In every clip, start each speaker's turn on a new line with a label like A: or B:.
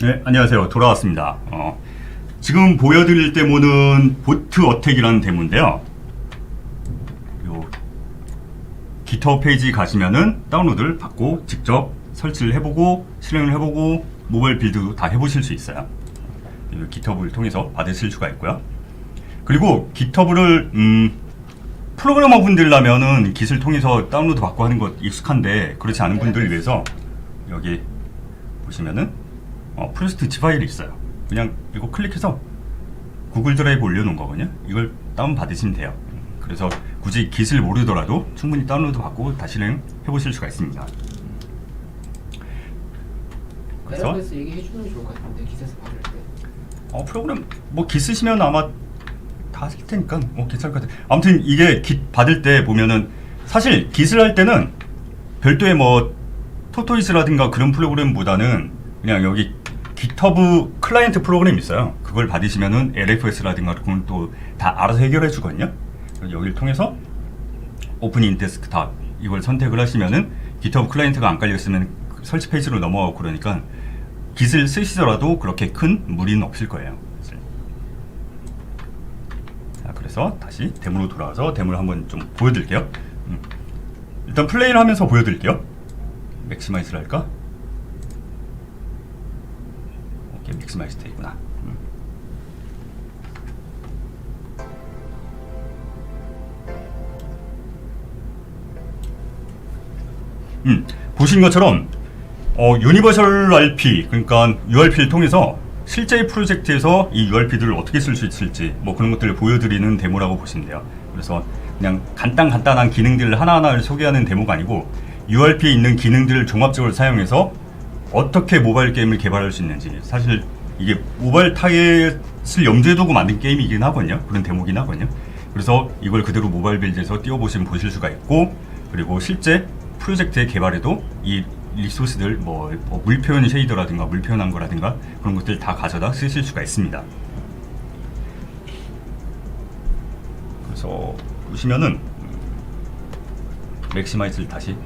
A: 네, 안녕하세요. 돌아왔습니다. 지금 보여드릴 데모는 보트 어택이라는 데모인데요. 요 GitHub 페이지 가시면은 다운로드를 받고 직접 설치를 해보고 실행을 해보고 모바일 빌드도 다 해보실 수 있어요. GitHub을 통해서 받으실 수가 있고요. 그리고 GitHub를 프로그래머 분들라면은 Git을 통해서 다운로드 받고 하는 것 익숙한데 그렇지 않은 분들을 위해서 여기 보시면은 프로젝트 지 파일이 있어요. 그냥 이거 클릭해서 구글 드라이브 올려놓은 거거든요. 이걸 다운 받으시면 돼요. 그래서 굳이 Git을 모르더라도 충분히 다운로드 받고 다시 해보실 수가 있습니다.
B: 그래서 얘기해 주는 게 좋을 것 같은데 Git에서 받을 때.
A: 프로그램 뭐 Git 쓰시면 아마 다 하실 테니까 괜찮을 것 같아요. 아무튼 이게 Git 받을 때 보면은 사실 Git을 할 때는 별도의 토토이스라든가 그런 프로그램보다는 그냥 여기 GitHub 클라이언트 프로그램이 있어요. 그걸 받으시면은 LFS라든가 그건 또 다 알아서 해결해 주거든요. 여기를 통해서 오프닝 데스크탑 이걸 선택을 하시면은 GitHub 클라이언트가 안 깔렸으면 설치 페이지로 넘어가고 그러니까 Git을 쓰시더라도 그렇게 큰 무리는 없을 거예요. 자, 그래서 다시 데모로 돌아와서 데모를 한번 좀 보여드릴게요. 일단 플레이를 하면서 보여드릴게요. 맥시마이즈를 할까? 오케이, 맥시마이즈 되구나. 보신 것처럼 유니버설 RP 그러니까 URP를 통해서 실제 프로젝트에서 이 URP들을 어떻게 쓸 수 있을지 그런 것들을 보여드리는 데모라고 보시면 돼요. 그래서 그냥 간단한 기능들을 하나하나를 소개하는 데모가 아니고 URP에 있는 기능들을 종합적으로 사용해서 어떻게 모바일 게임을 개발할 수 있는지, 사실 이게 모바일 타겟을 염두에 두고 만든 게임이긴 하거든요. 그런 데모긴 하거든요. 그래서 이걸 그대로 모바일 빌드에서 띄워보시면 보실 수가 있고, 그리고 실제 프로젝트의 개발에도 이 리소스들 물표현 쉐이더라든가 물표현한 거라든가 그런 것들 다 가져다 쓰실 수가 있습니다. 그래서 보시면은 맥시마이즈를 다시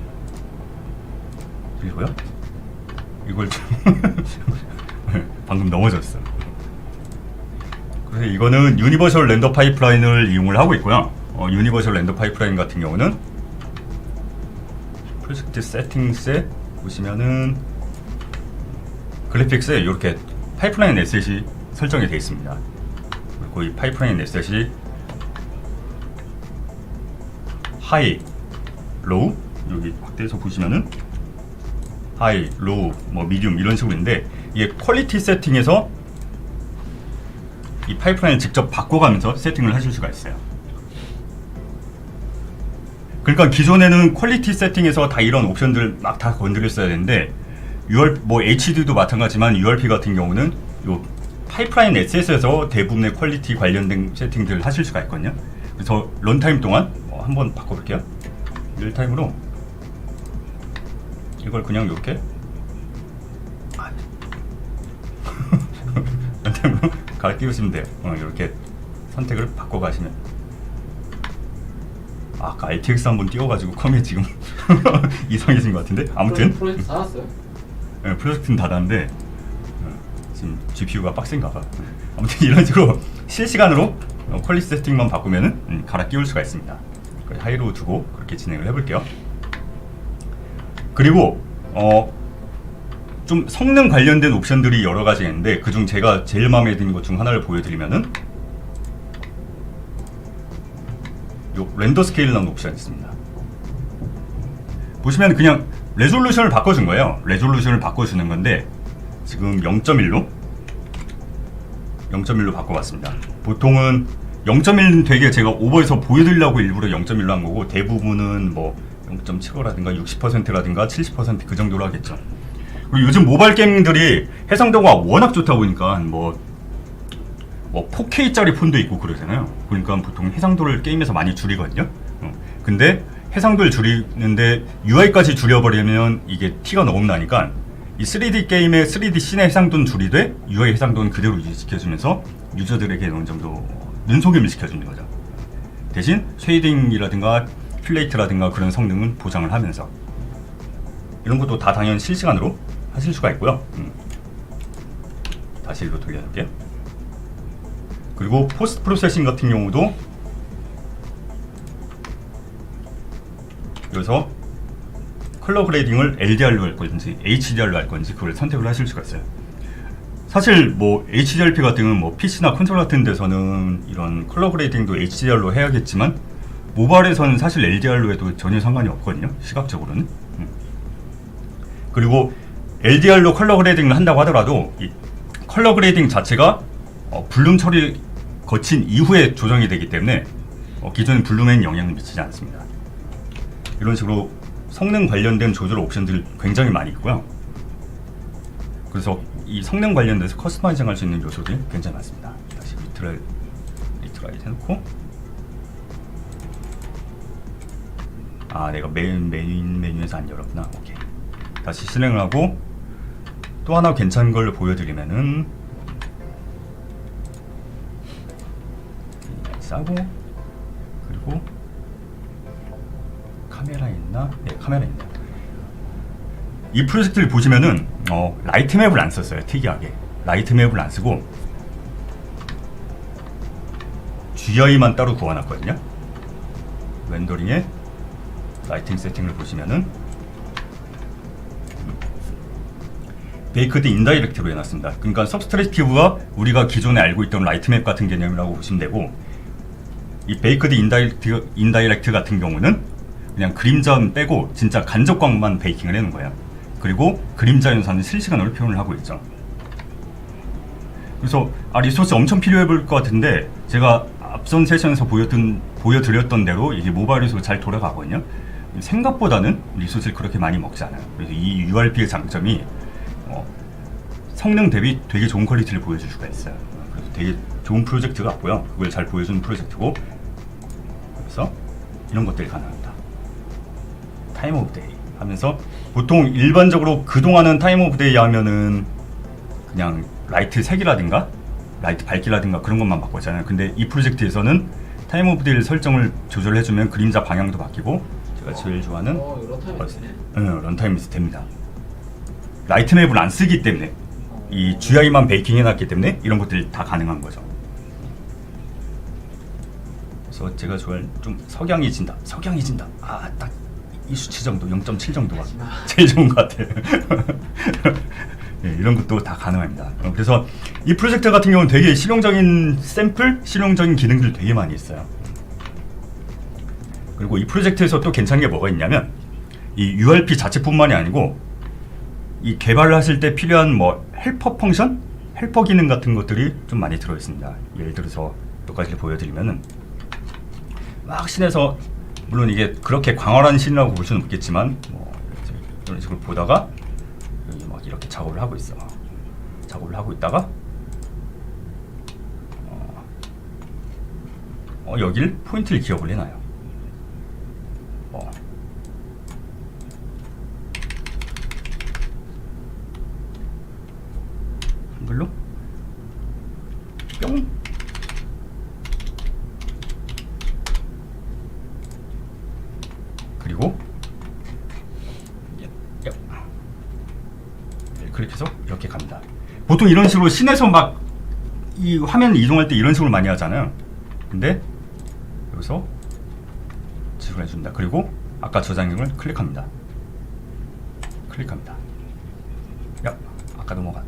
A: 그리고요 이걸 좀 방금 넘어졌어. 그래서 이거는 유니버설 렌더 파이프라인을 이용을 하고 있고요. 유니버설 렌더 파이프라인 같은 경우는 프로젝트 세팅스에 보시면은 그래픽스에 이렇게 파이프라인 에셋이 설정이 되어 있습니다. 그리고 이 파이프라인 에셋이 하이, 로우 여기 확대해서 보시면은 하이, 로우, 미디움 이런 식으로 있는데 이게 퀄리티 세팅에서 이 파이프라인을 직접 바꿔가면서 세팅을 하실 수가 있어요. 그러니까 기존에는 퀄리티 세팅에서 다 이런 옵션들 막 다 건드렸어야 되는데 HD도 마찬가지지만 URP 같은 경우는 요 파이프라인 에셋에서 대부분의 퀄리티 관련된 세팅들을 하실 수가 있거든요. 그래서 런타임 동안 한번 바꿔볼게요. 릴타임으로 이걸 그냥 이렇게 런타임으로 갈아 끼우시면 돼요. 이렇게 선택을 바꿔가시면 아까 RTX 한번 띄워가지고 컴이 지금 이상해진 것 같은데 아무튼
B: 프로젝트 닫았어요?
A: 네, 프로젝트는 닫았는데 지금 GPU가 빡센가 봐. 아무튼 이런 식으로 실시간으로 퀄리티 세팅만 바꾸면은 갈아 끼울 수가 있습니다. 하이로 두고 그렇게 진행을 해볼게요. 그리고 좀 성능 관련된 옵션들이 여러 가지가 있는데 그중 제가 제일 마음에 드는 것 중 하나를 보여드리면은 요 렌더 스케일이라는 옵션이 있습니다. 보시면 그냥 레졸루션을 바꿔준 거예요. 레졸루션을 바꿔주는 건데 지금 0.1로 바꿔봤습니다. 보통은 0.1은 되게 제가 오버해서 보여드리려고 일부러 0.1로 한 거고 대부분은 0.75라든가 60%라든가 70% 그 정도로 하겠죠. 그리고 요즘 모바일 게임들이 해상도가 워낙 좋다 보니까 4K짜리 폰도 있고 그러잖아요. 그러니까 보통 해상도를 게임에서 많이 줄이거든요. 근데 해상도를 줄이는데 UI까지 줄여버리면 이게 티가 너무 나니까 이 3D 게임의 3D 씬의 해상도는 줄이되 UI 해상도는 그대로 유지시켜주면서 유저들에게 어느 정도 눈속임을 시켜주는 거죠. 대신 쉐이딩이라든가 필레이트라든가 그런 성능은 보장을 하면서 이런 것도 다 당연히 실시간으로 하실 수가 있고요. 다시 일로 돌려놓을게요. 그리고 포스트 프로세싱 같은 경우도 여기서 컬러 그레이딩을 LDR로 할 건지 HDR로 할 건지 그걸 선택을 하실 수가 있어요. 사실 뭐 HDRP 같은 경우는 뭐 PC나 콘솔 같은 데서는 이런 컬러 그레이딩도 HDR로 해야겠지만 모바일에서는 사실 LDR로 해도 전혀 상관이 없거든요. 시각적으로는. 그리고 LDR로 컬러 그레이딩을 한다고 하더라도 이 컬러 그레이딩 자체가 블룸 처리 거친 이후에 조정이 되기 때문에 기존 블룸에는 영향을 미치지 않습니다. 이런 식으로 성능 관련된 조절 옵션들이 굉장히 많이 있고요. 그래서 이 성능 관련돼서 커스터마이징 할 수 있는 요소들이 굉장히 많습니다. 다시 리트라이트 해놓고, 아 내가 메인 메뉴에서 안 열었구나. 오케이. 다시 실행을 하고 또 하나 괜찮은 걸 보여드리면은 싸고, 그리고 카메라 있나? 네, 카메라 있네요. 이 프로젝트를 보시면은 라이트 맵을 안 썼어요. 특이하게 라이트 맵을 안 쓰고 GI만 따로 구워놨거든요. 렌더링에 라이팅 세팅을 보시면은 베이크드 인다이렉트로 해놨습니다. 그러니까 서브스트래티브가 우리가 기존에 알고 있던 라이트 맵 같은 개념이라고 보시면 되고, 이 베이크드 인다이렉트 같은 경우는 그냥 그림자는 빼고 진짜 간접광만 베이킹을 해놓은 거예요. 그리고 그림자 연산은 실시간으로 표현을 하고 있죠. 그래서 리소스 엄청 필요해 보일 것 같은데 제가 앞선 세션에서 보여드렸던 대로 이게 모바일에서 잘 돌아가거든요. 생각보다는 리소스를 그렇게 많이 먹지 않아요. 그래서 이 URP의 장점이 성능 대비 되게 좋은 퀄리티를 보여줄 수가 있어요. 그래서 되게 좋은 프로젝트 같고요. 그걸 잘 보여주는 프로젝트고, 그래서 이런 것들이 가능합니다. 타임 오브 데이 하면서 보통 일반적으로 그동안은 타임 오브 데이 하면은 그냥 라이트 색이라든가 라이트 밝기라든가 그런 것만 바꿨잖아요. 근데 이 프로젝트에서는 타임 오브 데이 설정을 조절해주면 그림자 방향도 바뀌고, 제가 제일 좋아하는 런타임이 됩니다. 라이트 맵을 안 쓰기 때문에 이 GI만 베이킹 해놨기 때문에 이런 것들이 다 가능한 거죠. 그래서 제가 좋아하는 좀 석양이 진다. 딱 이 수치 정도 0.7 정도가 제일 좋은 것 같아요. 네, 이런 것도 다 가능합니다. 그래서 이 프로젝트 같은 경우는 되게 실용적인 샘플, 실용적인 기능들 되게 많이 있어요. 그리고 이 프로젝트에서 또 괜찮은 게 뭐가 있냐면 이 URP 자체뿐만이 아니고 이 개발을 하실 때 필요한 뭐 헬퍼 펑션, 헬퍼 기능 같은 것들이 좀 많이 들어 있습니다. 예를 들어서 몇 가지를 보여드리면은 막 씬에서, 물론 이게 그렇게 광활한 씬이라고 볼 수는 없겠지만 뭐 이런 식으로 보다가 여기 막 이렇게 작업을 하고 있어. 작업을 하고 있다가 여길 포인트를 기억을 해놔요. 한글로 뿅. 그리고 클릭해서 이렇게 갑니다. 보통 이런 식으로 씬에서 막 이 화면 이동할 때 이런 식으로 많이 하잖아요. 근데 여기서 지속을 해줍니다. 그리고 아까 저장형을 클릭합니다. 아까 넘어가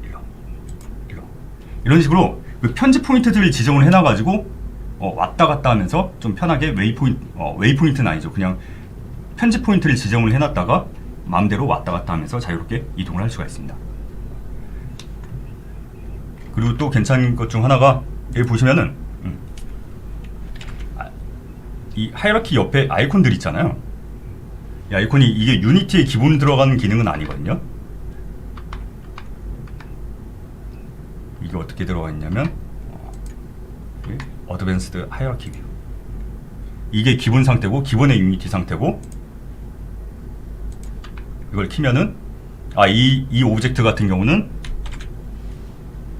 A: 이런 식으로 그 편집 포인트들을 지정을 해놔가지고 왔다 갔다 하면서 좀 편하게 웨이포인트는 아니죠. 그냥 편집 포인트를 지정을 해놨다가 마음대로 왔다 갔다 하면서 자유롭게 이동을 할 수가 있습니다. 그리고 또 괜찮은 것 중 하나가 여기 보시면은 이 하이라키 옆에 아이콘들 있잖아요. 이 아이콘이 이게 유니티에 기본 들어가는 기능은 아니거든요. 이게 어떻게 들어가 있냐면 어드밴스드 하이라키 뷰, 이게 기본 상태고 기본의 유니티 상태고, 이걸 키면은 이 오브젝트 같은 경우는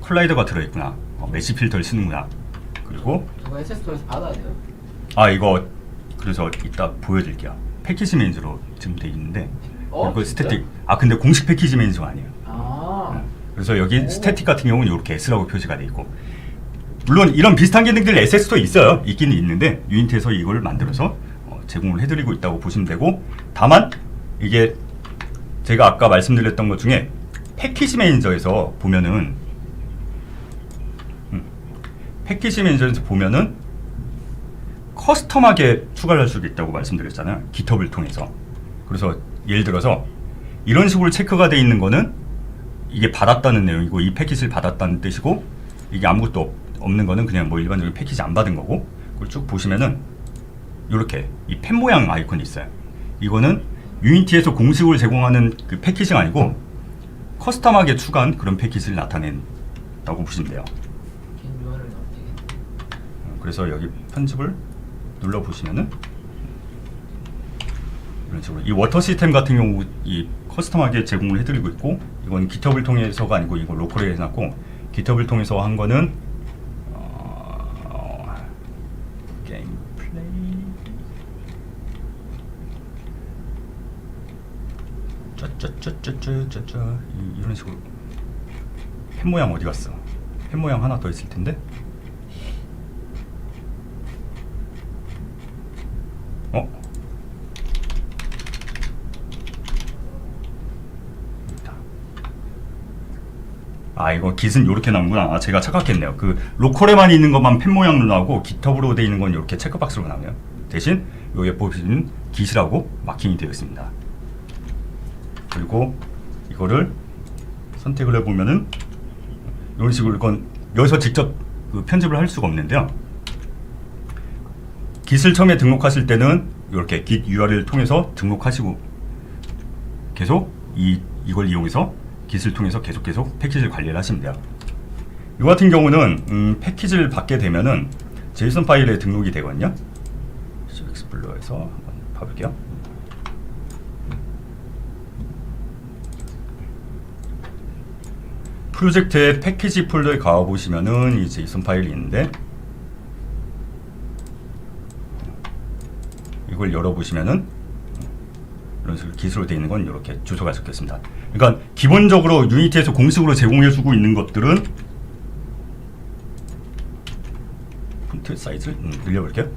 A: 컬라이더가 들어있구나, 메시 필터를 쓰는구나. 그리고
B: 누가 SS도에서 받아야 돼요?
A: 이거 그래서 이따 보여드릴게요. 패키지 매니저로 지금 돼 있는데 이거 스태틱. 근데 공식 패키지 매니저가 아니에요. 그래서 여기 스태틱 같은 경우는 이렇게 S라고 표시가 돼 있고, 물론 이런 비슷한 기능들 SS도 있어요. 있기는 있는데 유니티에서 이걸 만들어서 제공을 해드리고 있다고 보시면 되고, 다만 이게 제가 아까 말씀드렸던 것 중에 패키지 매니저에서 보면은 커스텀하게 추가를 할 수도 있다고 말씀드렸잖아요. GitHub을 통해서. 그래서 예를 들어서 이런 식으로 체크가 돼 있는 거는 이게 받았다는 내용이고, 이 패키지를 받았다는 뜻이고, 이게 아무것도 없는 거는 그냥 뭐 일반적인 패키지 안 받은 거고, 그걸 쭉 보시면은 이렇게 이 펜 모양 아이콘이 있어요. 이거는 유니티에서 공식으로 제공하는 그 패키지가 아니고 커스텀하게 추가한 그런 패키지를 나타낸다고 보시면 돼요.
B: URL 나오면 되겠네.
A: 그래서 여기 편집을 눌러 보시면은 이런 식으로 이 워터 시스템 같은 경우 이 커스텀하게 제공을 해드리고 있고, 이건 GitHub을 통해서가 아니고 이거 로컬에 해놨고, GitHub을 통해서 한 거는 게임 플레이 짜짜짜짜짜짜 이런 식으로. 펜 모양 어디 갔어? 펜 모양 하나 더 있을 텐데. 아, 이거 깃은 이렇게 나오는구나. 아, 제가 착각했네요. 그 로컬에만 있는 것만 펜 모양으로 나오고 GitHub으로 되어 있는 건 이렇게 체크박스로 나오네요. 대신 여기에 보시면 깃이라고 마킹이 되어 있습니다. 그리고 이거를 선택을 해보면은 이런 식으로, 이건 여기서 직접 그 편집을 할 수가 없는데요. 깃을 처음에 등록하실 때는 이렇게 git URL을 통해서 등록하시고 계속 이걸 이용해서 깃을 통해서 계속 패키지를 관리를 하시면 돼요. 이 같은 경우는 패키지를 받게 되면은 JSON 파일에 등록이 되거든요. 익스플로어에서 한번 봐볼게요. 프로젝트의 패키지 폴더에 가보시면은 이 JSON 파일이 있는데, 이걸 열어보시면은 이런 식으로 깃으로 되어 있는 건 이렇게 주소가 적혀있습니다. 그러니까 기본적으로 유니티에서 공식으로 제공해주고 있는 것들은 폰트 사이즈를 늘려볼게요.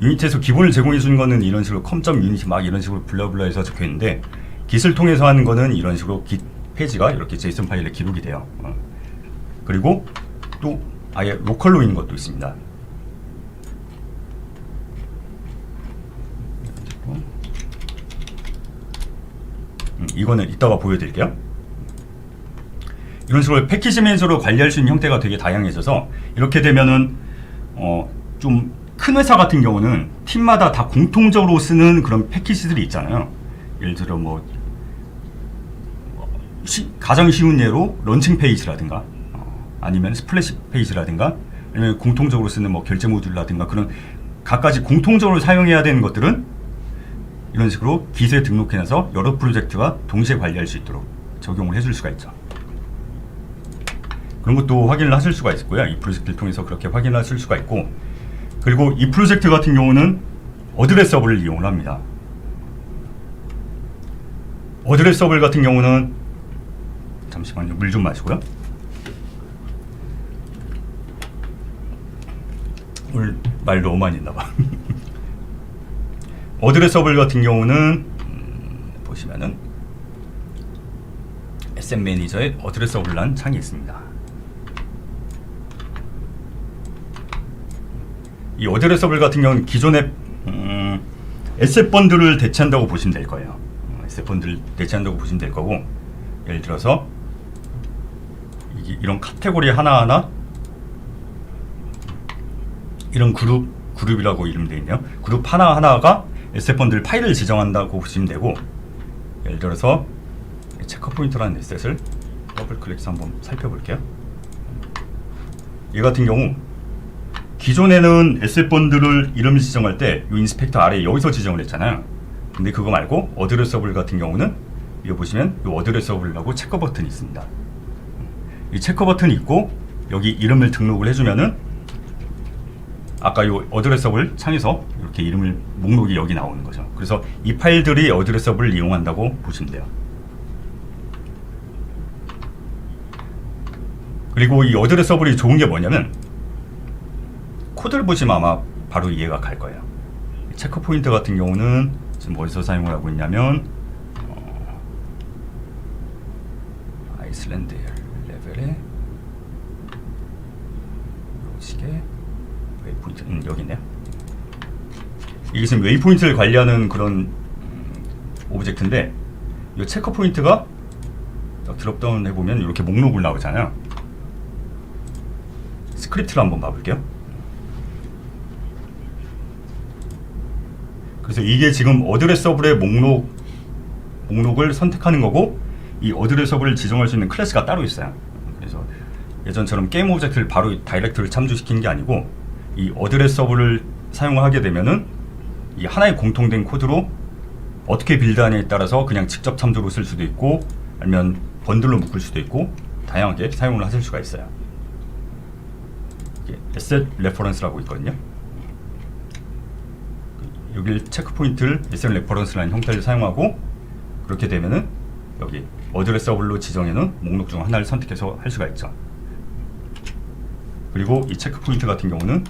A: 유니티에서 기본을 제공해주는 거는 이런 식으로 com.unity 막 이런 식으로 블라블라 해서 적혀있는데, 깃을 통해서 하는 거는 이런 식으로 깃 페이지가 이렇게 JSON 파일에 기록이 돼요. 그리고 또 아예 로컬로 있는 것도 있습니다. 이거는 이따가 보여드릴게요. 이런 식으로 패키지 매니저로 관리할 수 있는 형태가 되게 다양해져서, 이렇게 되면은 좀 큰 회사 같은 경우는 팀마다 다 공통적으로 쓰는 그런 패키지들이 있잖아요. 예를 들어 뭐 가장 쉬운 예로 런칭 페이지라든가 아니면 스플래시 페이지라든가 아니면 공통적으로 쓰는 뭐 결제 모듈라든가, 그런 각가지 공통적으로 사용해야 되는 것들은 이런 식으로 깃에 등록해놔서 여러 프로젝트가 동시에 관리할 수 있도록 적용을 해줄 수가 있죠. 그런 것도 확인을 하실 수가 있고요. 이 프로젝트를 통해서 그렇게 확인을 하실 수가 있고, 그리고 이 프로젝트 같은 경우는 어드레스 허브를 이용을 합니다. 어드레스 허브 같은 경우는, 잠시만요, 물 좀 마시고요. 오늘 말 너무 많이 했나봐. 어드레스 허브 같은 경우는 보시면은 SM 매니저에 어드레스 허브라는 창이 있습니다. 이 어드레스 허브 같은 경우는 기존의 SF 번들을 대체한다고 보시면 될 거예요. SF 번들을 대체한다고 보시면 될 거고, 예를 들어서 이런 카테고리 하나하나, 이런 그룹이라고 이름되어 있네요. 그룹 하나하나가 SF 번들 파일을 지정한다고 보시면 되고, 예를 들어서 체커 포인터라는 에셋을 더블 클릭해서 한번 살펴볼게요. 이 같은 경우 기존에는 SF 번들을 이름을 지정할 때 이 인스펙터 아래에 여기서 지정을 했잖아요. 근데 그거 말고 어드레스 허브 같은 경우는 여기 보시면 이 어드레스 허브라고 체커 버튼이 있습니다. 이 체커 버튼이 있고 여기 이름을 등록을 해주면은 아까 이 어드레스 허브 창에서 이렇게 이름을 목록이 여기 나오는 거죠. 그래서 이 파일들이 어드레스 허브를 이용한다고 보시면 돼요. 그리고 이 어드레서블이 좋은 게 뭐냐면 코드를 보시면 아마 바로 이해가 갈 거예요. 체크 포인트 같은 경우는 지금 어디서 사용을 하고 있냐면 아이슬란드 레벨에 이런 식의 웨이포인트 여기 있네요. 이게 지금 웨이포인트를 관리하는 그런 오브젝트인데 이 체크 포인트가 드롭다운 해보면 이렇게 목록을 나오잖아요. 스크립트를 한번 봐볼게요. 그래서 이게 지금 어드레서블의 목록을 선택하는 거고 이 어드레서블을 지정할 수 있는 클래스가 따로 있어요. 그래서 예전처럼 게임 오브젝트를 바로 다이렉트를 참조시키는 게 아니고 이 어드레서블을 사용하게 되면은 이 하나의 공통된 코드로 어떻게 빌드하냐에 따라서 그냥 직접 참조로 쓸 수도 있고 아니면 번들로 묶을 수도 있고 다양하게 사용을 하실 수가 있어요. 이게 에셋 레퍼런스라고 있거든요. 여기 체크 포인트를 에셋 레퍼런스라는 형태를 사용하고 그렇게 되면은 여기 어드레서블로 지정해놓은 목록 중 하나를 선택해서 할 수가 있죠. 그리고 이 체크 포인트 같은 경우는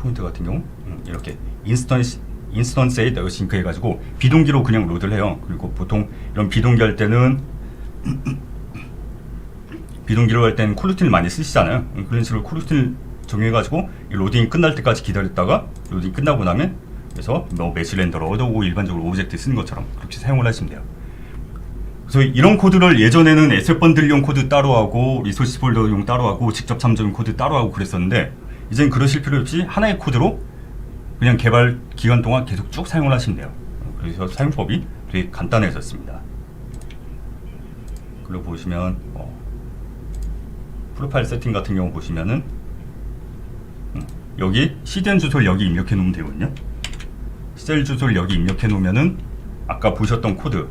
A: 포인트 같은 경우 이렇게 인스턴스에 싱크 해가지고 비동기로 그냥 로드를 해요. 그리고 보통 이런 비동기 할 때는 비동기로 할 때는 콜루틴을 많이 쓰시잖아요. 그런 식으로 콜루틴을 정해가지고 이 로딩이 끝날 때까지 기다렸다가 로딩이 끝나고 나면 그래서 뭐 매시 렌더러 얻어오고 일반적으로 오브젝트 쓰는 것처럼 그렇게 사용을 하시면 돼요. 그래서 이런 코드를 예전에는 에셋 번들용 코드 따로 하고 리소스 폴더용 따로 하고 직접 참조용 코드 따로 하고 그랬었는데 이젠 그러실 필요 없이 하나의 코드로 그냥 개발 기간 동안 계속 쭉 사용을 하시면 돼요. 그래서 사용법이 되게 간단해졌습니다. 그리고 보시면 프로파일 세팅 같은 경우 보시면은 여기 CDN 주소를 여기 입력해 놓으면 되거든요. 셀 주소를 여기 입력해 놓으면은 아까 보셨던 코드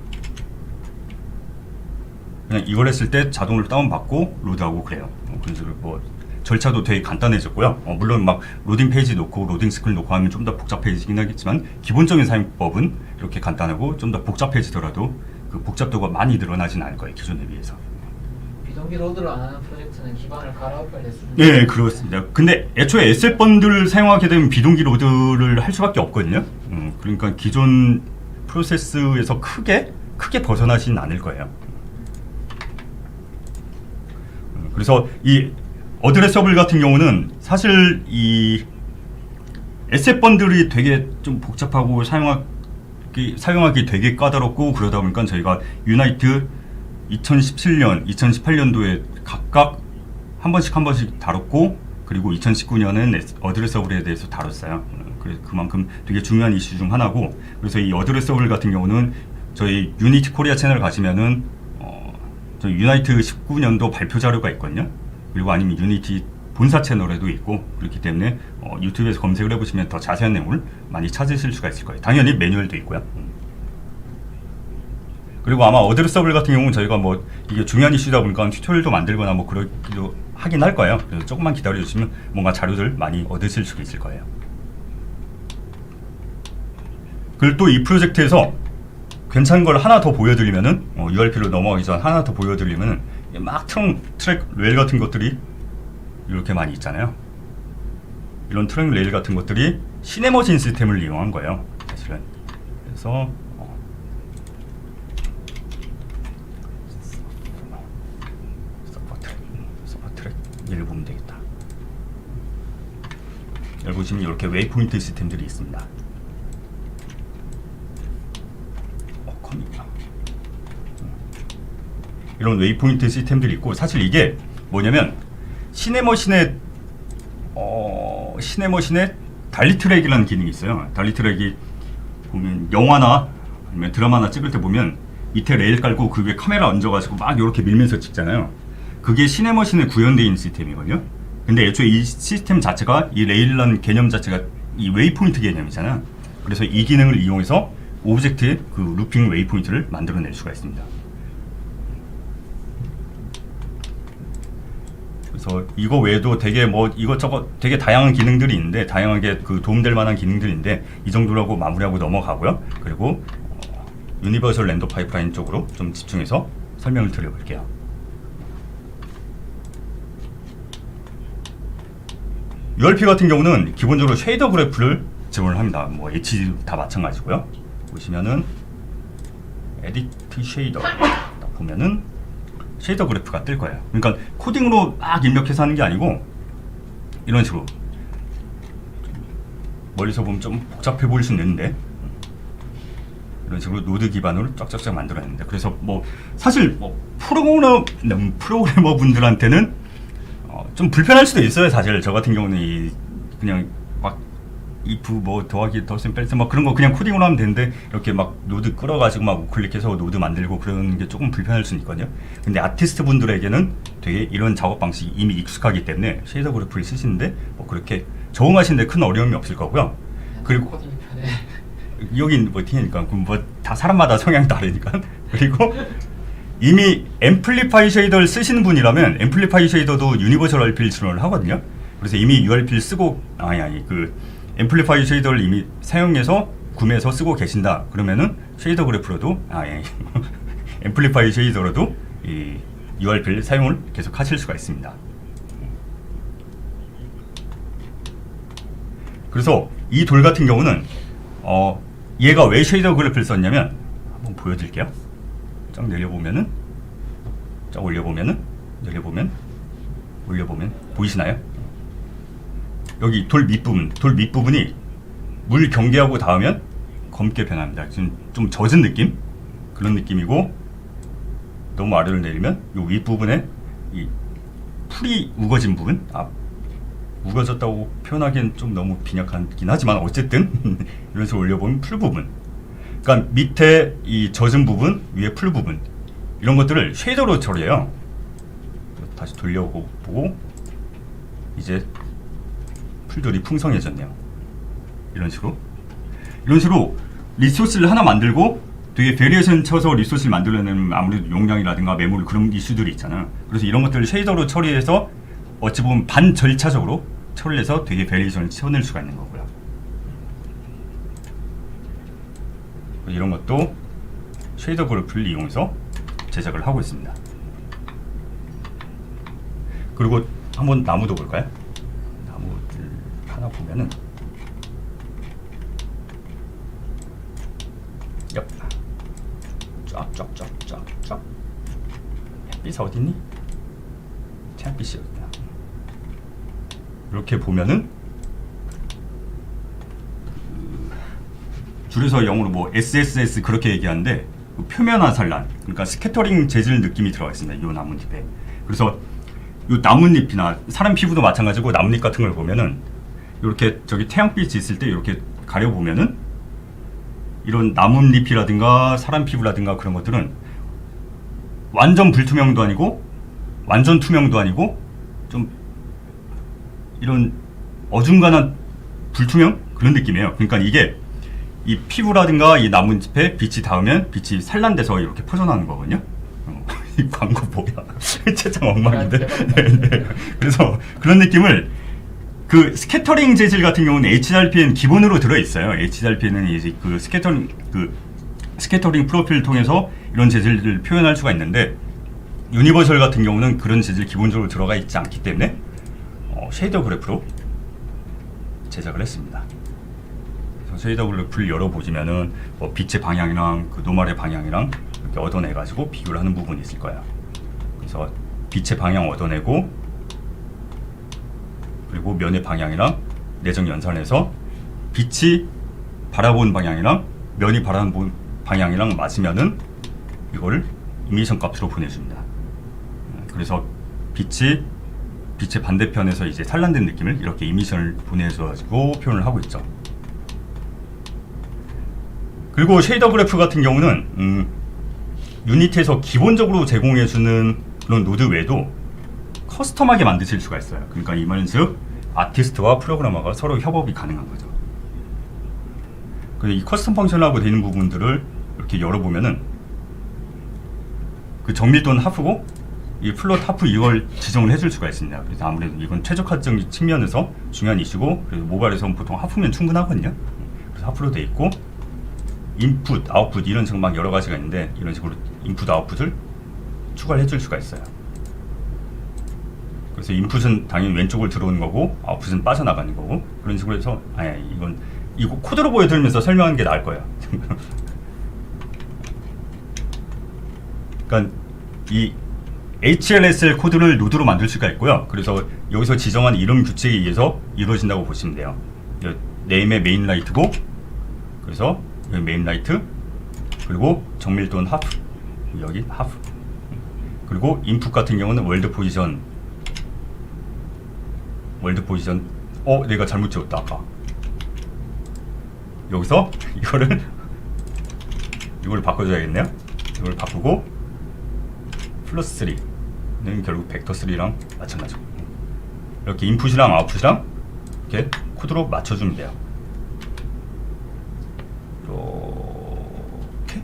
A: 그냥 이걸 했을 때 자동으로 다운받고 로드하고 그래요. 그래서 뭐 절차도 되게 간단해졌고요. 물론 막 로딩 페이지 놓고 로딩 스크린 놓고 하면 좀 더 복잡해지긴 하겠지만 기본적인 사용법은 이렇게 간단하고 좀 더 복잡해지더라도 그 복잡도가 많이 늘어나진 않을 거예요. 기존에 비해서.
B: 비동기 로드를 안 하는 프로젝트는 기반을 갈아엎어야 됐습니다.
A: 네, 그렇습니다. 근데 애초에 에셋 번들을 사용하게 되면 비동기 로드를 할 수밖에 없거든요. 그러니까 기존 프로세스에서 크게 벗어나지는 않을 거예요. 그래서 이 어드레서블 같은 경우는 사실 이 에셋 번들이 되게 좀 복잡하고 사용하기 되게 까다롭고 그러다 보니까 저희가 유나이트 2017년, 2018년도에 각각 한 번씩 다뤘고 그리고 2019년은 어드레서블에 대해서 다뤘어요. 그래서 그만큼 되게 중요한 이슈 중 하나고 그래서 이 어드레서블 같은 경우는 저희 유니티 코리아 채널 가시면은 저희 유나이트 19년도 발표 자료가 있거든요. 그리고 아니면 유니티 본사 채널에도 있고 그렇기 때문에 유튜브에서 검색을 해보시면 더 자세한 내용을 많이 찾으실 수가 있을 거예요. 당연히 매뉴얼도 있고요. 그리고 아마 어드레서블 같은 경우는 저희가 뭐 이게 중요한 이슈다 보니까 튜토리얼도 만들거나 뭐 그러기도 하긴 할 거예요. 그래서 조금만 기다려 주시면 뭔가 자료들 많이 얻으실 수 있을 거예요. 그리고 또 이 프로젝트에서 괜찮은 걸 하나 더 보여드리면은 URP로 넘어가기 전 하나 더 보여드리면은 막 트랙 레일 같은 것들이 이렇게 많이 있잖아요. 이런 트랙 레일 같은 것들이 시네머신 시스템을 이용한 거예요. 사실은. 그래서 서버 트랙 얘를 보면 되겠다. 여기 보시면 이렇게 웨이포인트 시스템들이 있습니다. 이런 웨이포인트 시스템들이 있고 사실 이게 뭐냐면 시네머신의 달리 트랙이라는 기능이 있어요. 달리 트랙이 보면 영화나 아니면 드라마나 찍을 때 보면 밑에 레일 깔고 그 위에 카메라 얹어가지고 막 이렇게 밀면서 찍잖아요. 그게 시네머신에 구현되어 있는 시스템이거든요. 근데 애초에 이 시스템 자체가 이 레일이라는 개념 자체가 이 웨이포인트 개념이잖아요. 그래서 이 기능을 이용해서 오브젝트의 그 루핑 웨이포인트를 만들어낼 수가 있습니다. 그래서 그래서 이거 외에도 되게 뭐 이것저것 되게 다양한 기능들이 있는데, 다양하게 그 도움될 만한 기능들인데 이 정도라고 마무리하고 넘어가고요. 그리고 유니버설 렌더 파이프라인 쪽으로 좀 집중해서 설명을 드려볼게요. URP 같은 경우는 기본적으로 쉐이더 그래프를 지원을 합니다. 뭐 HD 다 마찬가지고요. 보시면은 에디트 쉐이더 딱 보면은 쉐이더 그래프가 뜰 거예요. 그러니까 코딩으로 막 입력해서 하는 게 아니고 이런 식으로 멀리서 보면 좀 복잡해 보일 수는 있는데 이런 식으로 노드 기반으로 쫙쫙쫙 만들어냈는데, 그래서 뭐 사실 뭐 프로그래머 분들한테는 좀 불편할 수도 있어요. 사실 저 같은 경우는 그냥 막 if 뭐 더하기 더셈 뺄셈 막 그런 거 그냥 코딩으로 하면 되는데, 이렇게 막 노드 끌어가지고 막 우클릭해서 노드 만들고 그러는 게 조금 불편할 수는 있거든요. 근데 아티스트 분들에게는 되게 이런 작업 방식이 이미 익숙하기 때문에 쉐이더 그래프를 쓰시는데 뭐 그렇게 적응하시는데 큰 어려움이 없을 거고요. 그리고
B: 코딩이 편해.
A: 여긴 뭐 T니까 그럼 뭐 다 사람마다 성향이 다르니까. 그리고 이미 앰플리파이 쉐이더를 쓰시는 분이라면 앰플리파이 쉐이더도 유니버설 URP를 지원을 하거든요. 그래서 이미 URP를 쓰고 그 앰플리파이 쉐이더를 이미 사용해서 구매해서 쓰고 계신다. 그러면은 쉐이더 그래프로도 앰플리파이 쉐이더로도 이 URP를 사용을 계속 하실 수가 있습니다. 그래서 이 돌 같은 경우는 얘가 왜 쉐이더 그래프를 썼냐면 한번 보여드릴게요. 쫙 내려보면은, 쫙 올려보면은, 올려보면 보이시나요? 여기 돌 밑부분이 물 경계하고 닿으면 검게 변합니다. 지금 좀 젖은 느낌? 그런 느낌이고, 너무 아래로 내리면 이 윗부분에 이 풀이 우거진 부분, 우거졌다고 표현하기엔 좀 너무 빈약하긴 하지만 어쨌든 이런 식으로 올려보면 풀 부분, 그러니까 밑에 이 젖은 부분, 위에 풀 부분, 이런 것들을 쉐이더로 처리해요. 다시 돌려보고 이제 풀들이 풍성해졌네요. 이런 식으로 리소스를 하나 만들고 되게 베리에이션 쳐서 리소스를 만들려면 아무래도 용량이라든가 메모리 그런 이슈들이 있잖아요. 그래서 이런 것들을 쉐이더로 처리해서 어찌 보면 반절차적으로 처리를 해서 되게 베리에이션을 쳐낼 수가 있는 거고요. 이런 것도 쉐이더 그래프를 이용해서 제작을 하고 있습니다. 그리고 한번 나무도 볼까요? 나무들 하나 보면은 쫙쫙쫙쫙쫙 햇빛이 어딨니? 태양빛이 어디냐? 이렇게 보면은 줄여서 영어로 뭐 SSS 그렇게 얘기하는데 표면 화살란, 그러니까 스캐터링 재질 느낌이 들어가 있습니다. 이 나뭇잎에. 그래서 이 나뭇잎이나 사람 피부도 마찬가지고 나뭇잎 같은 걸 보면은 이렇게 저기 태양빛이 있을 때 이렇게 가려 보면은 이런 나뭇잎이라든가 사람 피부라든가 그런 것들은 완전 불투명도 아니고 완전 투명도 아니고 좀 이런 어중간한 불투명 그런 느낌이에요. 그러니까 이게 이 피부라든가 이 나뭇잎에 빛이 닿으면 빛이 산란돼서 이렇게 퍼져나가는 거거든요. 이 광고 뭐야? 채장 엉망인데. 네. 그래서 그런 느낌을 그 스캐터링 재질 같은 경우는 HDRP는 기본으로 들어 있어요. HDRP는 이제 그 스캐터링 프로필을 통해서 이런 재질을 표현할 수가 있는데 유니버설 같은 경우는 그런 재질 기본적으로 들어가 있지 않기 때문에 쉐이더 그래프로 제작을 했습니다. 쉐이더 그래프를 열어보시면은 뭐 빛의 방향이랑 그 노말의 방향이랑 이렇게 얻어내가지고 비교를 하는 부분이 있을 거예요. 그래서 빛의 방향 얻어내고 그리고 면의 방향이랑 내적 연산해서 빛이 바라본 방향이랑 면이 바라본 방향이랑 맞으면은 이걸 이미션 값으로 보내줍니다. 그래서 빛의 반대편에서 이제 산란된 느낌을 이렇게 이미션을 보내줘가지고 표현을 하고 있죠. 그리고 쉐이더 그래프 같은 경우는 유니티에서 기본적으로 제공해주는 그런 노드 외에도 커스텀하게 만드실 수가 있어요. 그러니까 이 말은즉 아티스트와 프로그래머가 서로 협업이 가능한 거죠. 그래서 이 커스텀 펑션하고 되는 부분들을 이렇게 열어보면은 그 정밀도는 하프고 이 플롯 하프 이걸 지정을 해줄 수가 있습니다. 그래서 아무래도 이건 최적화적 측면에서 중요한 이슈고, 그래서 모바일에서는 보통 하프면 충분하거든요. 그래서 하프로 돼 있고, 인풋, 아웃풋 이런 식으로 막 여러 가지가 있는데 이런 식으로 인풋, 아웃풋을 추가를 해줄 수가 있어요. 그래서 인풋은 당연히 왼쪽을 들어오는 거고, 아웃풋은 빠져나가는 거고, 그런 식으로 해서 이거 코드로 보여드리면서 설명하는 게 나을 거예요. 그러니까 이 HLSL 코드를 노드로 만들 수가 있고요. 그래서 여기서 지정한 이름 규칙에 의해서 이루어진다고 보시면 돼요. 네임의 메인 라이트고, 그래서 여기 메인 라이트, 그리고 정밀도는 하프, 여기 하프, 그리고 인풋 같은 경우는 월드 포지션. 내가 잘못 지웠다 아까. 여기서 이거를 바꿔줘야겠네요. 이걸 바꾸고 플러스 3는 결국 벡터 3랑 마찬가지고, 이렇게 인풋이랑 아웃풋이랑 이렇게 코드로 맞춰주면 돼요. 이렇게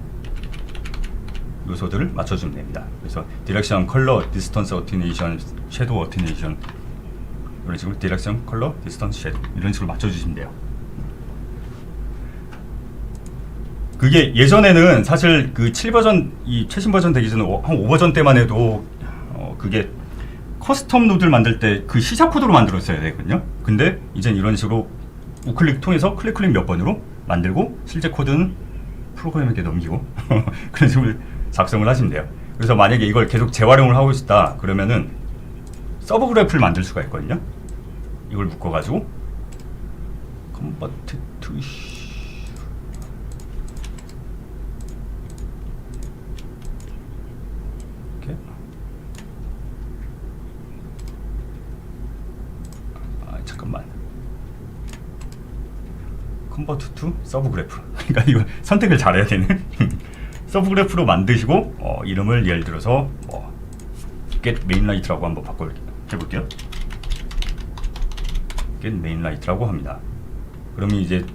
A: 요소들을 맞춰주면 됩니다. 그래서 디렉션, 컬러, 디스턴스 어티네이션, 섀도우 어티네이션, 이런 식으로 디렉션, 컬러, 디스턴스, 섀도우 이런 식으로 맞춰주시면 돼요. 그게 예전에는 사실 그 7버전, 이 최신 버전 되기 전에 한 5버전 때만 해도 그게 커스텀 노드를 만들 때 그 시작 코드로 만들었어야 되거든요. 근데 이젠 이런 식으로 우클릭 통해서 클릭 몇 번으로 만들고, 실제 코드는 프로그램에게 넘기고 그런 식으로 작성을 하시면 돼요. 그래서 만약에 이걸 계속 재활용을 하고 싶다 그러면은 서브 그래프를 만들 수가 있거든요. 이걸 묶어가지고 컨버트 투 이렇게 잠깐만, 컨버트 투 서브 그래프. 그러니까 이거 선택을 잘해야 되는 서브 그래프로 만드시고, 이름을 예를 들어서 뭐 get mainlight라고 한번 해볼게요. get mainlight라고 합니다. 그러면 이제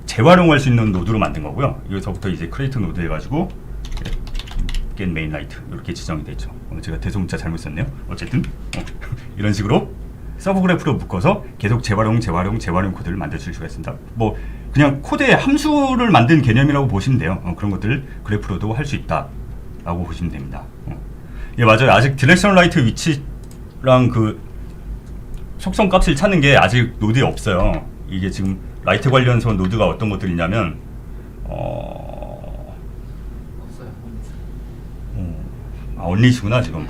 A: 재활용할 수 있는 노드로 만든 거고요. 여기서부터 이제 create 노드 해가지고 get mainlight 이렇게 지정이 되죠. 제가 대소문자 잘못 썼네요. 어쨌든 이런 식으로 서브 그래프로 묶어서 계속 재활용 코드를 만들 수가 있습니다. 뭐 그냥 코드에 함수를 만든 개념이라고 보시면 돼요. 그런 것들을 그래프로도 할 수 있다라고 보시면 됩니다. 예, 맞아요. 아직 디렉션 라이트 위치랑 그 속성 값을 찾는 게 아직 노드에 없어요. 이게 지금 라이트 관련해서 노드가 어떤 것들이냐면
B: 없어요.
A: 언리시구나 지금.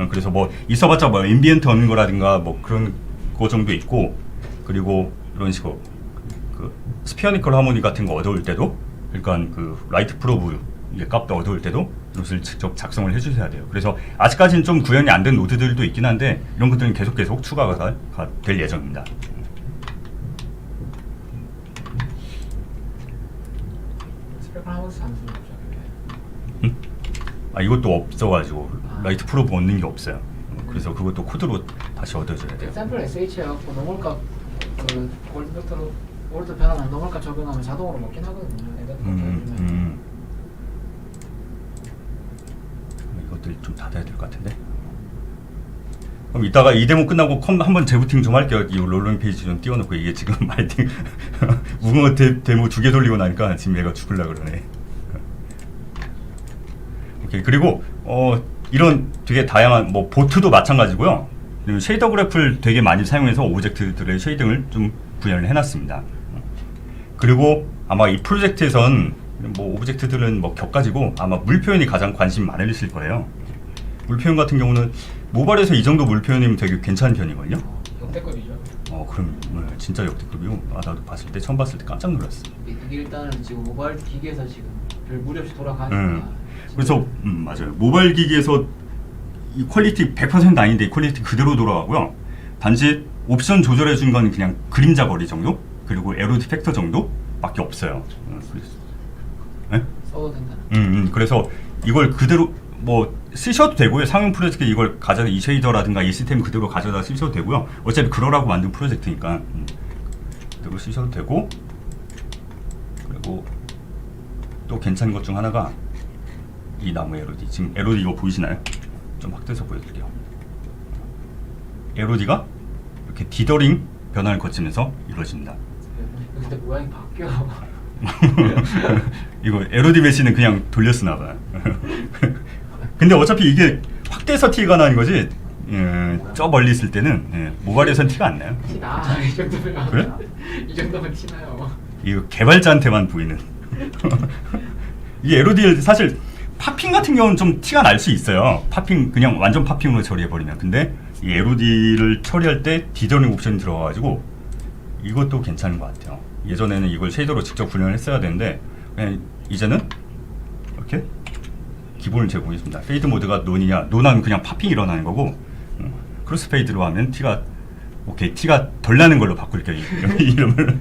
A: 그래서 뭐 있어봤자 뭐 앰비언트 얻는 거라든가 뭐 그런 거 정도 있고, 그리고 이런 식으로 그 스피어니컬 하모니 같은 거 얻어올 때도, 그러니까 그 라이트 프로브 이게 값도 얻어올 때도 이것을 직접 작성을 해주셔야 돼요. 그래서 아직까지는 좀 구현이 안 된 노드들도 있긴 한데 이런 것들은 계속 추가가 될 예정입니다.
B: 스펙을 하고 있어 안 쓰는 거죠?
A: 이것도 없어가지고 라이트 프로브 얻는 게 없어요. 그래서 그것도 코드로 다시 얻어줘야 돼요.
B: 샘플 SH 해갖고 노멀값 그 골드 벡터로 월드 변화나 노멀값 적용하면 자동으로 먹긴 하거든요.
A: 이것들 좀 닫아야 될 것 같은데. 그럼 이따가 이 데모 끝나고 한번 재부팅 좀 할게요. 이 롤링 페이지 좀 띄워놓고. 이게 지금 마이팅 무궁화 데모 2개 돌리고 나니까 지금 얘가 죽으려고 그러네. 오케이. 그리고 이런 되게 다양한 뭐 보트도 마찬가지고요. 그리고 쉐이더 그래프를 되게 많이 사용해서 오브젝트들의 쉐이딩을 좀 구현을 해놨습니다. 그리고 아마 이 프로젝트에선 뭐 오브젝트들은 뭐 격가지고 아마 물 표현이 가장 관심 많으실 거예요. 물 표현 같은 경우는 모바일에서 이 정도 물 표현이면 되게 괜찮은 편이거든요.
B: 역대급이죠.
A: 그럼 진짜 역대급이고, 처음 봤을 때 깜짝 놀랐어.
B: 이게 일단은 지금 모바일 기기에서 지금 별 무리 없이 돌아가니까.
A: 그래서 맞아요. 모바일 기기에서 이 퀄리티 100% 아닌데 이 퀄리티 그대로 돌아가고요. 단지 옵션 조절해 준 건 그냥 그림자 거리 정도, 그리고 에로드 팩터 정도밖에 없어요. 네?
B: 써도 된다.
A: 그래서 이걸 그대로 뭐 쓰셔도 되고요. 상용 프로젝트 이걸 가져다 이 쉐이더라든가 이 시스템 그대로 가져다 쓰셔도 되고요. 어차피 그러라고 만든 프로젝트니까 그대로 쓰셔도 되고, 그리고 또 괜찮은 것 중 하나가 이 나무 에로디. 지금 에로디 이거 보이시나요? 좀 확대해서 보여드릴게요. LOD가 이렇게 디더링 변화를 거치면서 이루어집니다.
B: 근데 모양이 바뀌어.
A: 이거 LOD 메시는 그냥 돌려 쓰나 봐요. 근데 어차피 이게 확대해서 티가 나는 거지. 저 멀리 있을 때는 모바일에선 티가 안 나요.
B: 티나 이 정도면.
A: 그래?
B: 이 정도면 티나요.
A: 이거 개발자한테만 보이는. 이 LOD 사실 팝핑 같은 경우는 좀 티가 날 수 있어요. 팝핑 그냥 완전 팝핑으로 처리해 버리면. 근데 이 LOD를 처리할 때 디더링 옵션이 들어가가지고 이것도 괜찮은 것 같아요. 예전에는 이걸 쉐이더로 직접 구현을 했어야 되는데 그냥 이제는 이렇게 기본을 제공했습니다. 페이드 모드가 논이냐, 논하면 그냥 팝핑이 일어나는 거고 크로스 페이드로 하면 티가 오케이 티가 덜 나는 걸로 바꿀게요. 이 이름을.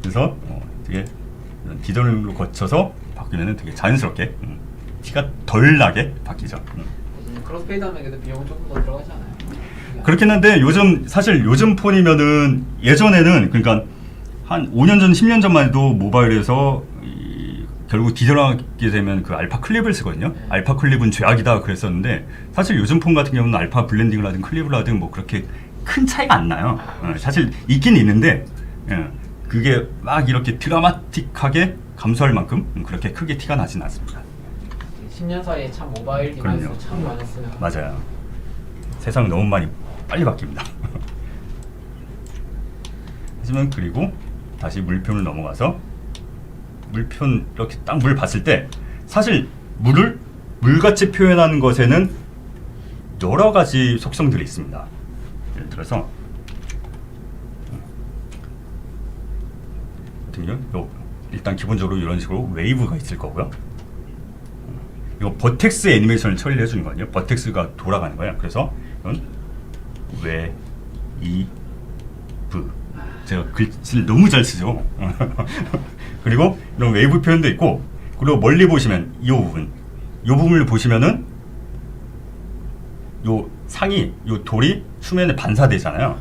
A: 그래서 되게 디더링으로 거쳐서 바뀌면 되게 자연스럽게 티가 덜 나게 바뀌죠.
B: 크로스페이드 하면 그래도 비용은 조금 더 들어가지 않아요?
A: 그렇긴 한데 사실 요즘 폰이면은 예전에는 그러니까 한 5년 전, 10년 전만 해도 모바일에서 결국 디더링하게 되면 그 알파 클립을 쓰거든요. 알파 클립은 죄악이다 그랬었는데 사실 요즘 폰 같은 경우는 알파 블렌딩을 하든 클립을 하든 뭐 그렇게 큰 차이가 안 나요. 사실 있긴 있는데 그게 막 이렇게 드라마틱하게 감소할 만큼 그렇게 크게 티가 나진 않습니다.
B: 10년 사이에 참 모바일 디바이스
A: 그럼요.
B: 참 많았어요.
A: 맞아요. 세상 너무 많이 빨리 바뀝니다. 하지만 그리고 다시 물편을 넘어가서 물편 이렇게 딱 물 봤을 때 사실 물을 물같이 표현하는 것에는 여러 가지 속성들이 있습니다. 예를 들어서 일단 기본적으로 이런 식으로 웨이브가 있을 거고요. 이거 버텍스 애니메이션을 처리를 해주는 거거든요. 버텍스가 돌아가는 거예요. 그래서 이건 웨이브 제가 글씨를 너무 잘 쓰죠. 그리고 이런 웨이브 표현도 있고 그리고 멀리 보시면 이 부분을 보시면은 요 상이 요 돌이 수면에 반사되잖아요.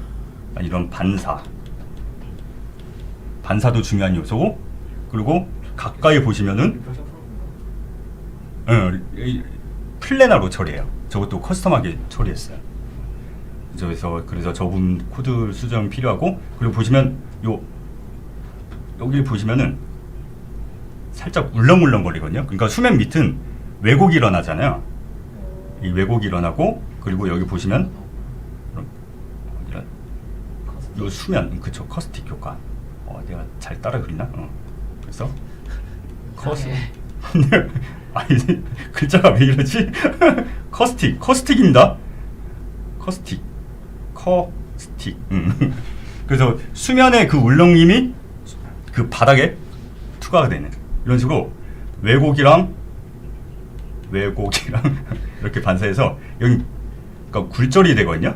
A: 이런 반사도 중요한 요소고 그리고 가까이 보시면은 플래너로 처리해요. 저것도 커스텀하게 처리했어요. 그래서 저분 코드 수정 필요하고 그리고 보시면 여기 보시면은 살짝 울렁울렁 거리거든요. 그러니까 수면 밑은 왜곡이 일어나잖아요. 이 왜곡이 일어나고 그리고 여기 보시면 이런 요 수면 그쵸 커스틱 효과. 내가 잘 따라 그리나? 그래서 아니 글자가 왜 이러지? 커스틱입니다. 커스틱. 그래서 수면의 그 울렁임이 그 바닥에 투과가 되는 이런 식으로 왜곡이랑 이렇게 반사해서 여기 그러니까 굴절이 되거든요.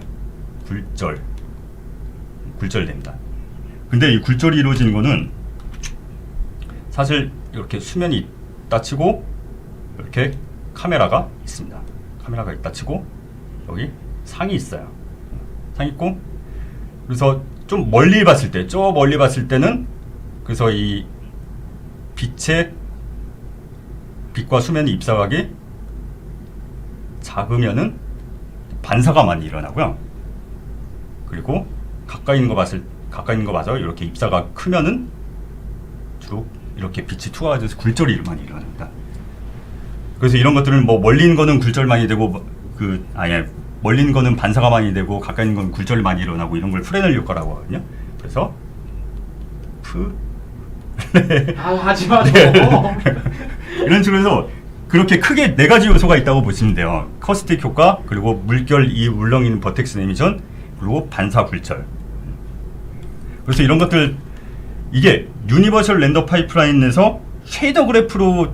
A: 굴절 됩니다. 근데 이 굴절이 이루어지는 거는 사실 이렇게 수면이 있다 치고 이렇게 카메라가 있습니다. 카메라가 있다 치고 여기 상이 있어요. 상 있고 그래서 좀 멀리 봤을 때, 저 멀리 봤을 때는 그래서 이 빛과 수면의 입사각이 작으면은 반사가 많이 일어나고요. 그리고 가까이 있는 거 봐서 이렇게 입사가 크면은 주로 이렇게 빛이 투과가 돼서 굴절이 많이 일어납니다. 그래서 이런 것들은 뭐 멀리 있는 거는 굴절 많이 되고 멀리 있는 거는 반사가 많이 되고 가까이 있는 건 굴절이 많이 일어나고 이런 걸 프레넬 효과라고 하거든요. 그래서
B: 하지마
A: 이런 식으로 해서 그렇게 크게 네 가지 요소가 있다고 보시면 돼요. 커스틱 효과, 그리고 물결 이 울렁이는 버텍스 애니메이션, 그리고 반사 굴절. 그래서 이런 것들 이게 유니버셜 렌더 파이프라인에서 쉐이더 그래프로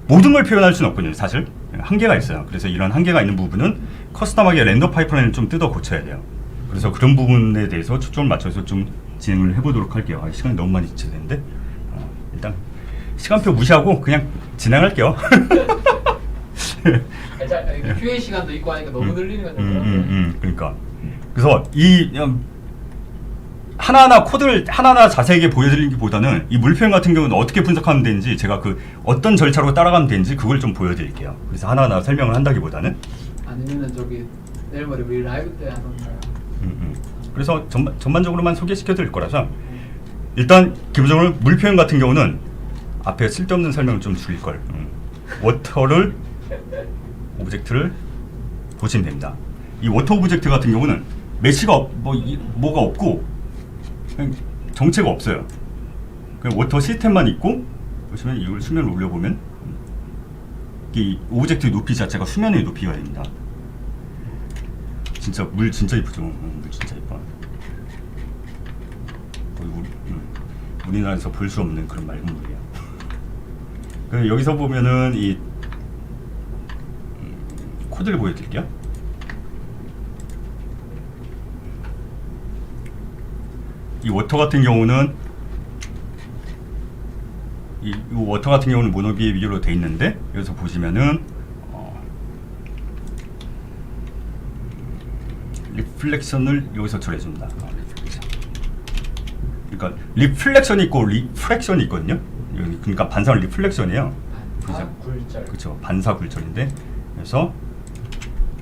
A: 모든 걸 표현할 수는 없거든요. 사실 한계가 있어요. 그래서 이런 한계가 있는 부분은 커스텀하게 렌더 파이프라인을 좀 뜯어 고쳐야 돼요. 그래서 그런 부분에 대해서 초점을 맞춰서 좀 진행을 해보도록 할게요. 시간이 너무 많이 지체되는데 일단 시간표 무시하고 그냥 진행할게요.
B: QA 시간도 있고 하니까 너무 늘리는 건 좀 그런데.
A: 그러니까 그래서 이 하나하나 코드를 하나하나 자세하게 보여드리기보다는 이 물표현 같은 경우는 어떻게 분석하면 되는지 제가 그 어떤 절차로 따라가면 되는지 그걸 좀 보여드릴게요. 그래서 하나하나 설명을 한다기보다는
B: 아니면은 저기 내일 모레 우리 라이브 때 하던가.
A: 그래서 전반적으로만 소개시켜 드릴 거라서 일단 기본적으로 물표현 같은 경우는 앞에 쓸데없는 설명을 좀 줄일 걸. 워터를 오브젝트를 보시면 됩니다. 이 워터 오브젝트 같은 경우는 메시가 뭐가 없고 그냥 정체가 없어요. 그냥 워터 시스템만 있고 보시면 이걸 수면을 올려보면 이 오브젝트의 높이 자체가 수면의 높이가 됩니다. 진짜 물 진짜 이쁘죠. 물 진짜 이뻐. 우리나라에서 볼 수 없는 그런 맑은 물이야. 그럼 여기서 보면은 이 코드를 보여드릴게요. 이 워터 같은 경우는 이 워터 같은 경우는 모노비의 위주로 돼 있는데 여기서 보시면은 리플렉션을 여기서 처리해줍니다. 그러니까 리플렉션이 있고 리프렉션이 있거든요. 여기 그러니까 반사 리플렉션이에요.
B: 굴절.
A: 그렇죠. 반사 굴절인데 그래서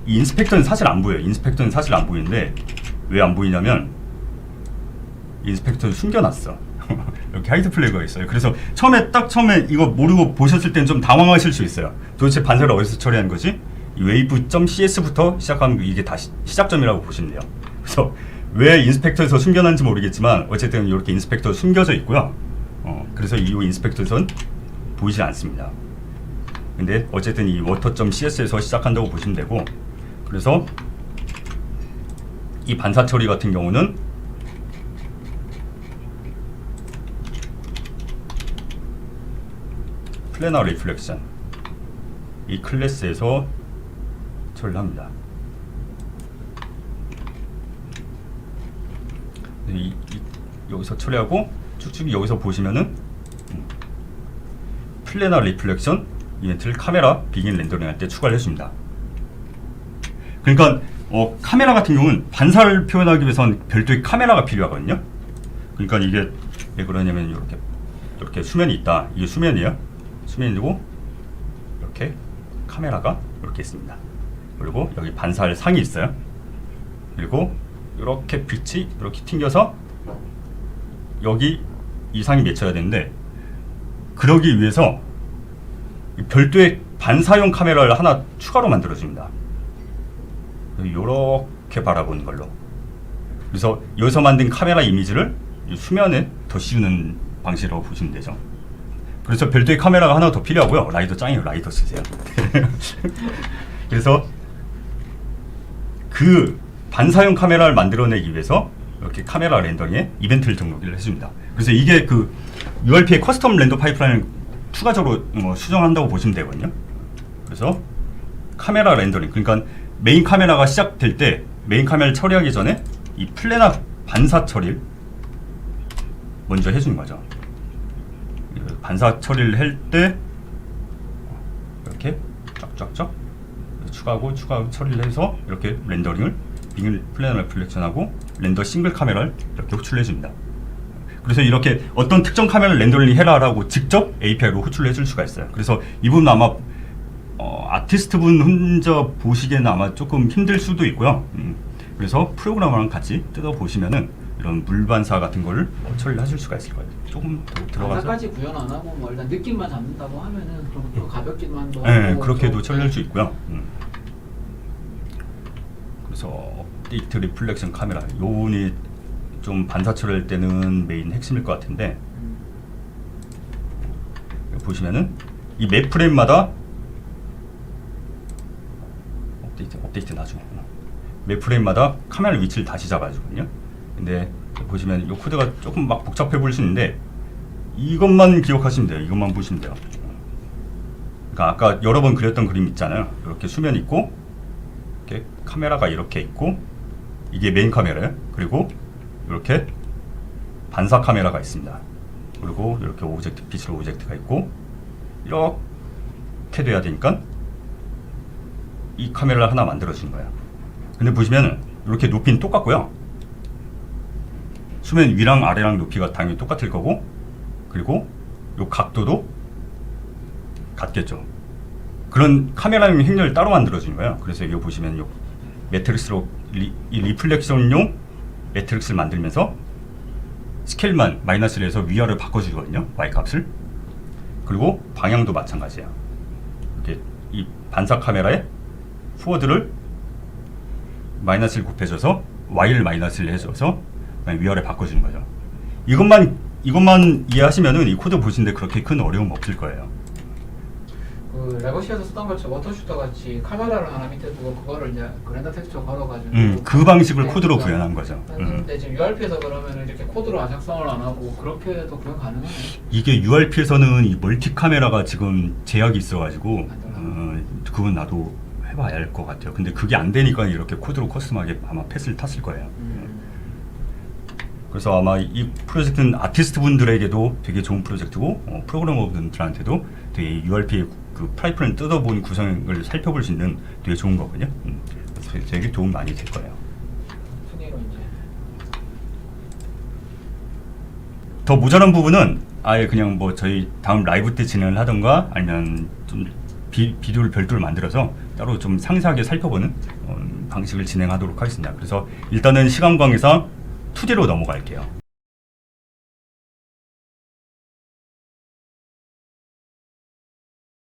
A: 이 인스펙터는 사실 안 보여요. 인스펙터는 사실 안 보이는데 왜 안 보이냐면 인스펙터를 숨겨놨어. 이렇게 하이드 플래그가 있어요. 그래서 처음에 이거 모르고 보셨을 땐 좀 당황하실 수 있어요. 도대체 반사를 어디서 처리한 거지? 이 wave.cs부터 시작하면 이게 다시 시작점이라고 보시면 돼요. 그래서 왜 인스펙터에서 숨겨놨는지 모르겠지만 어쨌든 이렇게 인스펙터 숨겨져 있고요. 그래서 이 인스펙터에선 보이지 않습니다. 근데 어쨌든 이 water.cs에서 시작한다고 보시면 되고 그래서 이 반사 처리 같은 경우는 플래너 리플렉션 이 클래스에서 처리를 합니다. 여기서 처리하고 쭉쭉 여기서 보시면은 플래너 리플렉션 이벤트를 카메라 비긴 렌더링 할 때 추가를 해줍니다. 그러니까 카메라 같은 경우는 반사를 표현하기 위해서는 별도의 카메라가 필요하거든요. 그러니까 이게 왜 그러냐면 이렇게 수면이 있다. 이게 수면이에요. 수면이고 이렇게 카메라가 이렇게 있습니다. 그리고 여기 반사할 상이 있어요. 그리고 이렇게 빛이 이렇게 튕겨서 여기 이 상이 맺혀야 되는데 그러기 위해서 별도의 반사용 카메라를 하나 추가로 만들어줍니다. 이렇게 바라보는 걸로. 그래서 여기서 만든 카메라 이미지를 수면에 더 씌우는 방식으로 보시면 되죠. 그래서 별도의 카메라가 하나 더 필요하고요. 라이더 짱이에요. 라이더 쓰세요. 그래서 그 반사용 카메라를 만들어내기 위해서 이렇게 카메라 렌더링에 이벤트를 등록을 해줍니다. 그래서 이게 그 URP의 커스텀 렌더 파이프라인을 추가적으로 수정한다고 보시면 되거든요. 그래서 카메라 렌더링, 그러니까 메인 카메라가 시작될 때 메인 카메라를 처리하기 전에 이 플래너 반사 처리를 먼저 해주는 거죠. 반사 처리를 할 때 이렇게 쫙쫙쫙 추가하고 처리를 해서 이렇게 렌더링을 빙을 플래너 리플렉션하고 렌더 싱글 카메라를 이렇게 호출해 줍니다. 그래서 이렇게 어떤 특정 카메라를 렌더링 해라라고 직접 API로 호출해 줄 수가 있어요. 그래서 이 부분 아마 아티스트 분 혼자 보시기에는 아마 조금 힘들 수도 있고요. 그래서 프로그래머랑 같이 뜯어 보시면은 이런 물반사 같은 거를 처리를 하실 수가 있을 거예요. 조금 더 들어가서
B: 반사까지 구현 안 하고 뭐 일단 느낌만 잡는다고 하면은 좀 가볍게만 더
A: 네,
B: 하고
A: 그렇게도 처리할 수 있고요. 그래서 업데이트 리플렉션 카메라 요 부분이 좀 반사 처리할 때는 메인 핵심일 것 같은데 보시면은 이 매 프레임마다 업데이트 나중에 매 프레임마다 카메라 위치를 다시 잡아주거든요. 근데 보시면 이 코드가 조금 막 복잡해 보일 수 있는데 이것만 기억하시면 돼요. 이것만 보시면 돼요. 그러니까 아까 여러 번 그렸던 그림 있잖아요. 이렇게 수면 있고 이렇게 카메라가 이렇게 있고 이게 메인 카메라예요. 그리고 이렇게 반사 카메라가 있습니다. 그리고 이렇게 오브젝트, 피처 오브젝트가 있고 이렇게 돼야 되니까 이 카메라를 하나 만들어 주는 거예요. 근데 보시면은 이렇게 높이는 똑같고요. 수면 위랑 아래랑 높이가 당연히 똑같을 거고, 그리고 요 각도도 같겠죠. 그런 카메라용 행렬을 따로 만들어주는 거예요. 그래서 여기 보시면 요 매트릭스로 이 리플렉션용 매트릭스를 만들면서 스케일만 마이너스를 해서 위아래로 바꿔주거든요. Y 값을. 그리고 방향도 마찬가지야. 이렇게 이 반사 카메라에 포워드를 마이너스를 곱해줘서 Y를 마이너스를 해줘서 위아래 바꿔주는 거죠. 이것만 이해하시면은 이 코드 보시는데 그렇게 큰 어려움 없을 거예요.
B: 그 레거시에서 쓰던 것처럼 워터슈터 같이 카메라를 하나 밑에 두고 그거를 이제 그랜더 텍스처 걸어가지고
A: 그 방식을
B: 네,
A: 코드로
B: 그러니까
A: 구현한 거죠.
B: 근데 지금 URP에서 그러면 이렇게 코드로 작성을 안 하고 그렇게도 구현 가능하네.
A: 이게 URP에서는 이 멀티 카메라가 지금 제약이 있어가지고 그건 나도 해봐야 할 것 같아요. 근데 그게 안 되니까 이렇게 코드로 커스텀하게 아마 패스를 탔을 거예요. 그래서 아마 이 프로젝트는 아티스트 분들에게도 되게 좋은 프로젝트고 프로그래머 분들한테도 되게 URP의 그 파이프라인 뜯어본 구성을 살펴볼 수 있는 되게 좋은 거거든요. 그래서 되게 도움 많이 될 거예요.
B: 순위로 이제
A: 더 모자란 부분은 아예 그냥 뭐 저희 다음 라이브 때 진행을 하던가 아니면 좀 비디오를 별도로 만들어서 따로 좀 상세하게 살펴보는 방식을 진행하도록 하겠습니다. 그래서 일단은 시간 관계상 2D로 넘어갈게요.